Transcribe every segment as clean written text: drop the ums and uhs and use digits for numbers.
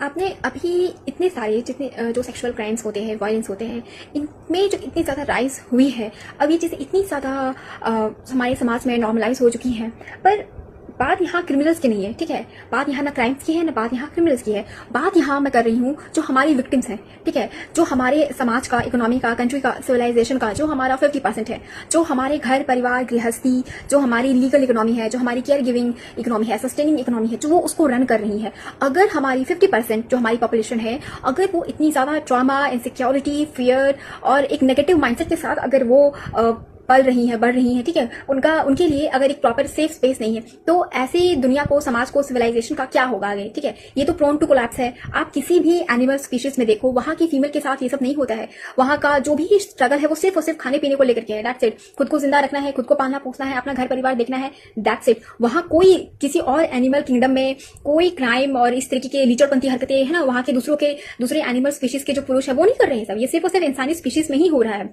आपने अभी इतने सारे जितने जो सेक्सुअल क्राइम्स होते हैं, वायलेंस होते हैं, इनमें जो इतनी ज़्यादा राइज हुई है, अब ये चीज़ें इतनी ज़्यादा हमारे समाज में नॉर्मलाइज हो चुकी हैं। पर बात यहाँ क्रिमिनल्स की नहीं है, ठीक है। बात यहाँ ना क्राइम्स की है, ना बात यहाँ क्रिमिनल्स की है। बात यहाँ मैं कर रही हूँ जो हमारी विक्टिम्स हैं, ठीक है। जो हमारे समाज का, इकोनॉमी का, कंट्री का, सिविलाइजेशन का जो हमारा 50% है, जो हमारे घर परिवार गृहस्थी, जो हमारी लीगल इकोनॉमी है, जो हमारी केयर गिविंग इकोनॉमी है, सस्टेनिंग इकोनॉमी है, जो वो उसको रन कर रही है। अगर हमारी 50% जो हमारी पॉपुलेशन है, अगर वो इतनी ज़्यादा ट्रॉमा, इनसिक्योरिटी, फियर और एक नेगेटिव माइंडसेट के साथ अगर वो पल रही हैं, बढ़ रही हैं, ठीक है, उनके लिए अगर एक प्रॉपर सेफ स्पेस नहीं है, तो ऐसी दुनिया को, समाज को, सिविलाइजेशन का क्या होगा आगे, ठीक है। ये तो प्रोन टू कोलैप्स है। आप किसी भी एनिमल स्पीशीज में देखो, वहां की फीमेल के साथ ये सब नहीं होता है। वहां का जो भी स्ट्रगल है वो सिर्फ और सिर्फ खाने पीने को लेकर के है, दैट्स इट। खुद को जिंदा रखना है, खुद को पालना पोसना है, अपना घर परिवार देखना है, दैट्स इट। वहां कोई किसी और एनिमल किंगडम में कोई क्राइम और इस तरीके के लीचड़पंथी हरकतें है ना, वहां के दूसरे एनिमल स्पीशीज के जो पुरुष है वो नहीं कर रहे हैं सब। ये सिर्फ और सिर्फ इंसानी स्पीशीज में ही हो रहा है।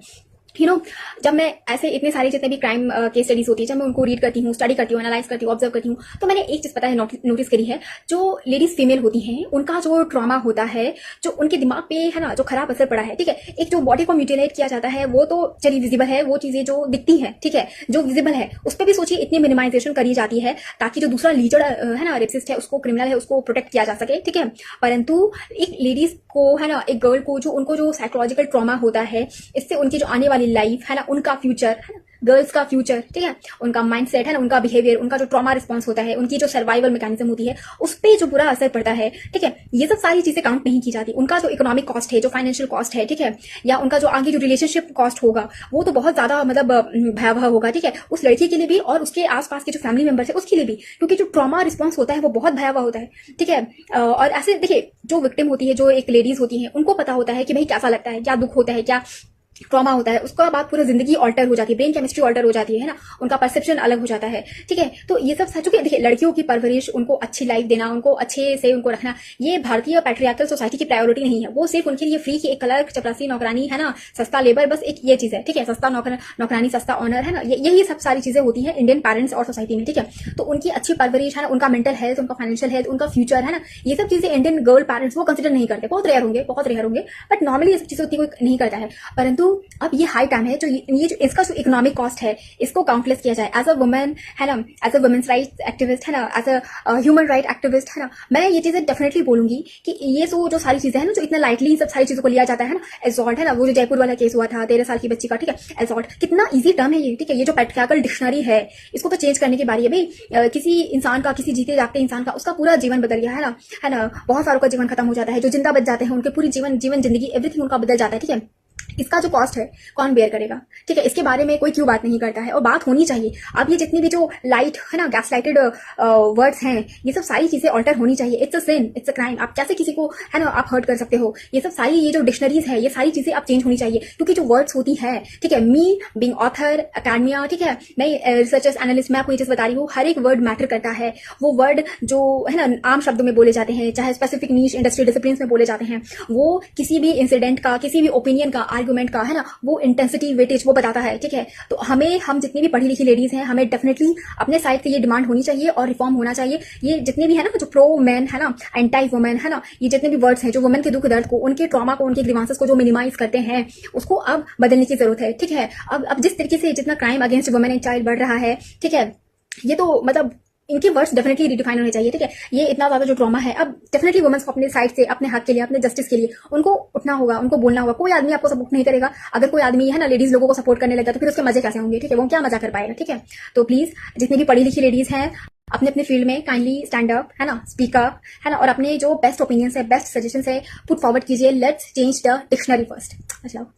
जब मैं ऐसे इतने सारे जितने भी क्राइम केस स्टडीज होती है, जब मैं उनको रीड करती हूँ, स्टडी करती हूँ, एनालाइज करती हूँ, ऑब्जर्व करती हूँ, तो मैंने एक चीज पता है नोटिस करी है। जो लेडीज फीमेल होती हैं, उनका जो ट्रॉमा होता है, जो उनके दिमाग पे है ना, जो खराब असर पड़ा है, ठीक है। एक जो बॉडी को म्यूटिलेट किया जाता है, वो तो चलिए विजिबल है, वो चीजें जो दिखती है, ठीक है, जो विजिबल है, उस पर भी सोचिए इतनी मिनिमाइजेशन करी जाती है ताकि जो दूसरा लीचड़ है ना, रेपिस्ट है, उसको, क्रिमिनल है, उसको प्रोटेक्ट किया जा सके, ठीक है। परंतु एक लेडीज को है ना, एक गर्ल को जो उनको जो साइकोलॉजिकल ट्रॉमा होता है, इससे उनकी जो आने वाली लाइफ है ना, उनका फ्यूचर है ना, गर्ल्स का फ्यूचर, ठीक है, उनका माइंडसेट है ना, उनका बिहेवियर, उनका जो ट्रॉमा रिस्पॉन्स होता है, उनकी जो सर्वाइवल मैकेनिज्म होती है, उस पर जो बुरा असर पड़ता है, ठीक है, ये सब सारी चीजें काउंट नहीं की जाती। उनका जो इकोनॉमिक कॉस्ट है, जो फाइनेंशियल कॉस्ट है, ठीक है, या उनका जो आगे जो रिलेशनशिप कॉस्ट होगा, वो तो बहुत ज्यादा मतलब भयावह होगा, ठीक है, उस लड़की के लिए भी और उसके आसपास के जो फैमिली मेंबर्स है उसके लिए भी, क्योंकि जो ट्रॉमा रिस्पॉन्स होता है वो बहुत भयावह होता है, ठीक है। और ऐसे देखिए, जो विक्टिम होती है, जो एक लेडीज होती है, उनको पता होता है कि भाई कैसा लगता है, क्या दुख होता है, क्या ट्रॉमा होता है, उसका बाद पूरी जिंदगी ऑल्टर हो जाती है, ब्रेन केमिस्ट्री ऑल्टर हो जाती है ना, उनका परसेप्शन अलग हो जाता है, ठीक है। तो ये सब सच, देखिए, लड़कियों की परवरिश, उनको अच्छी लाइफ देना, उनको अच्छे से उनको रखना, ये भारतीय पैट्रियार्कल सोसाइटी की प्रायोरिटी नहीं है। वो सिर्फ उनके लिए फ्री की एक क्लर्क, चपरासी, नौकरानी है ना, सस्ता लेबर, बस एक ये चीज है, ठीक है, सस्ता नौकरानी, सस्ता ऑनर है ना, यही सब सारी चीजें होती है इंडियन पेरेंट्स और सोसाइटी में, ठीक है। तो उनकी अच्छी परवरिश है ना, उनका मेंटल हेल्थ, उनका फाइनेंशियल हेल्थ, उनका फ्यूचर है ना, ये सब चीजें इंडियन गर्ल पेरेंट्स वो कंसिडर नहीं करते। बहुत रेयर होंगे, बट नॉर्मली ये सब चीजें उतनी कोई नहीं करता है। परंतु अब ये हाई टाइम है जो ये जो इसका जो इकोनॉमिक कॉस्ट है, इसको काउंटलेस किया जाए। एज अ वुमेन है ना, as a women's right activist है ना, as a human right activist है ना, मैं ये चीजें डेफिनेटली बोलूंगी कि ये जो सारी चीजें हैं ना, जो इतना लाइटली इन सब सारी चीजों को लिया जाता है ना, एसॉल्ट है ना, वो जो जयपुर वाला केस हुआ था 13 साल की बच्ची का, ठीक है, एसॉल्ट, कितना ईजी टर्म है ये, ठीक है। ये जो पैट्रियार्कल डिक्शनरी है, इसको तो चेंज करने की बारी है भाई। किसी इंसान का, किसी जीते जागते इंसान का, उसका पूरा जीवन बदल गया है ना, बहुत सारों का जीवन खत्म हो जाता है। जो जिंदा बच जाते हैं उनके पूरी जिंदगी एवरीथिंग उनका बदल जाता है, ठीक है। इसका जो कॉस्ट है कौन बेयर करेगा, ठीक है, इसके बारे में कोई क्यों बात नहीं करता है, और बात होनी चाहिए। अब ये जितनी भी जो लाइट है ना, गैसलाइटेड वर्ड्स हैं, ये सब सारी चीजें ऑल्टर होनी चाहिए। It's a sin, it's a crime. आप कैसे किसी को है ना आप हर्ट कर सकते हो, ये सब सारी ये जो डिक्शनरीज है, ये सारी चीजें अब चेंज होनी चाहिए। क्योंकि जो वर्ड्स होती है, ठीक है, मी बीइंग ऑथर, अकेडमिया, ठीक है, मैं रिसर्चर्स, एनालिस्ट, मैं आपको ये चीज बता रही हूँ, हर एक वर्ड मैटर करता है। वो वर्ड जो है ना आम शब्दों में बोले जाते हैं, चाहे स्पेसिफिक नीश इंडस्ट्री डिसिप्लिन में बोले जाते हैं, वो किसी भी इंसिडेंट का, किसी भी ओपिनियन का, आर्गुमेंट का है ना, वो इंटेंसिटी, वेटेज वो बताता है, ठीक है। तो हम जितनी भी पढ़ी लिखी लेडीज हैं, हमें डेफिनेटली अपने साइड से ये डिमांड होनी चाहिए और रिफॉर्म होना चाहिए। ये जितने भी है ना, जो प्रो मैन है ना, एंटी वुमेन है ना, ये जितने भी वर्ड्स हैं जो वुमेन के दुख दर्द को, उनके ट्रॉमा को, उनके ग्रीवांसेस को जो मिनिमाइज करते हैं, उसको अब बदलने की जरूरत है, ठीक है। अब जिस तरीके से जितना crime against women and child बढ़ रहा है, ठीक है, ये तो मतलब इनके वर्ड्स डेफिनेटली रिडिफाइन होने चाहिए, ठीक है। ये इतना ज्यादा जो ट्रॉमा है, अब डेफिनेटली वुमेन्स को अपने साइड से, अपने हक के लिए, अपने जस्टिस के लिए उनको उठना होगा, उनको बोलना होगा। कोई आदमी आपको सपोर्ट नहीं करेगा। अगर कोई आदमी है ना लेडीज लोगों को सपोर्ट करने लगा तो फिर उसके मजे कैसे होंगे, ठीक है, वो क्या मजा कर पाएगा, ठीक है। तो प्लीज जितनी भी पढ़ी लिखी लेडीज हैं, अपने अपने फील्ड में काइंडली स्टैंड अप है ना, स्पीक अप है ना, और अपने जो बेस्ट ओपिनियंस है, बेस्ट सजेशंस है, पुट फॉरवर्ड कीजिए। Let's change the dictionary first. अच्छा।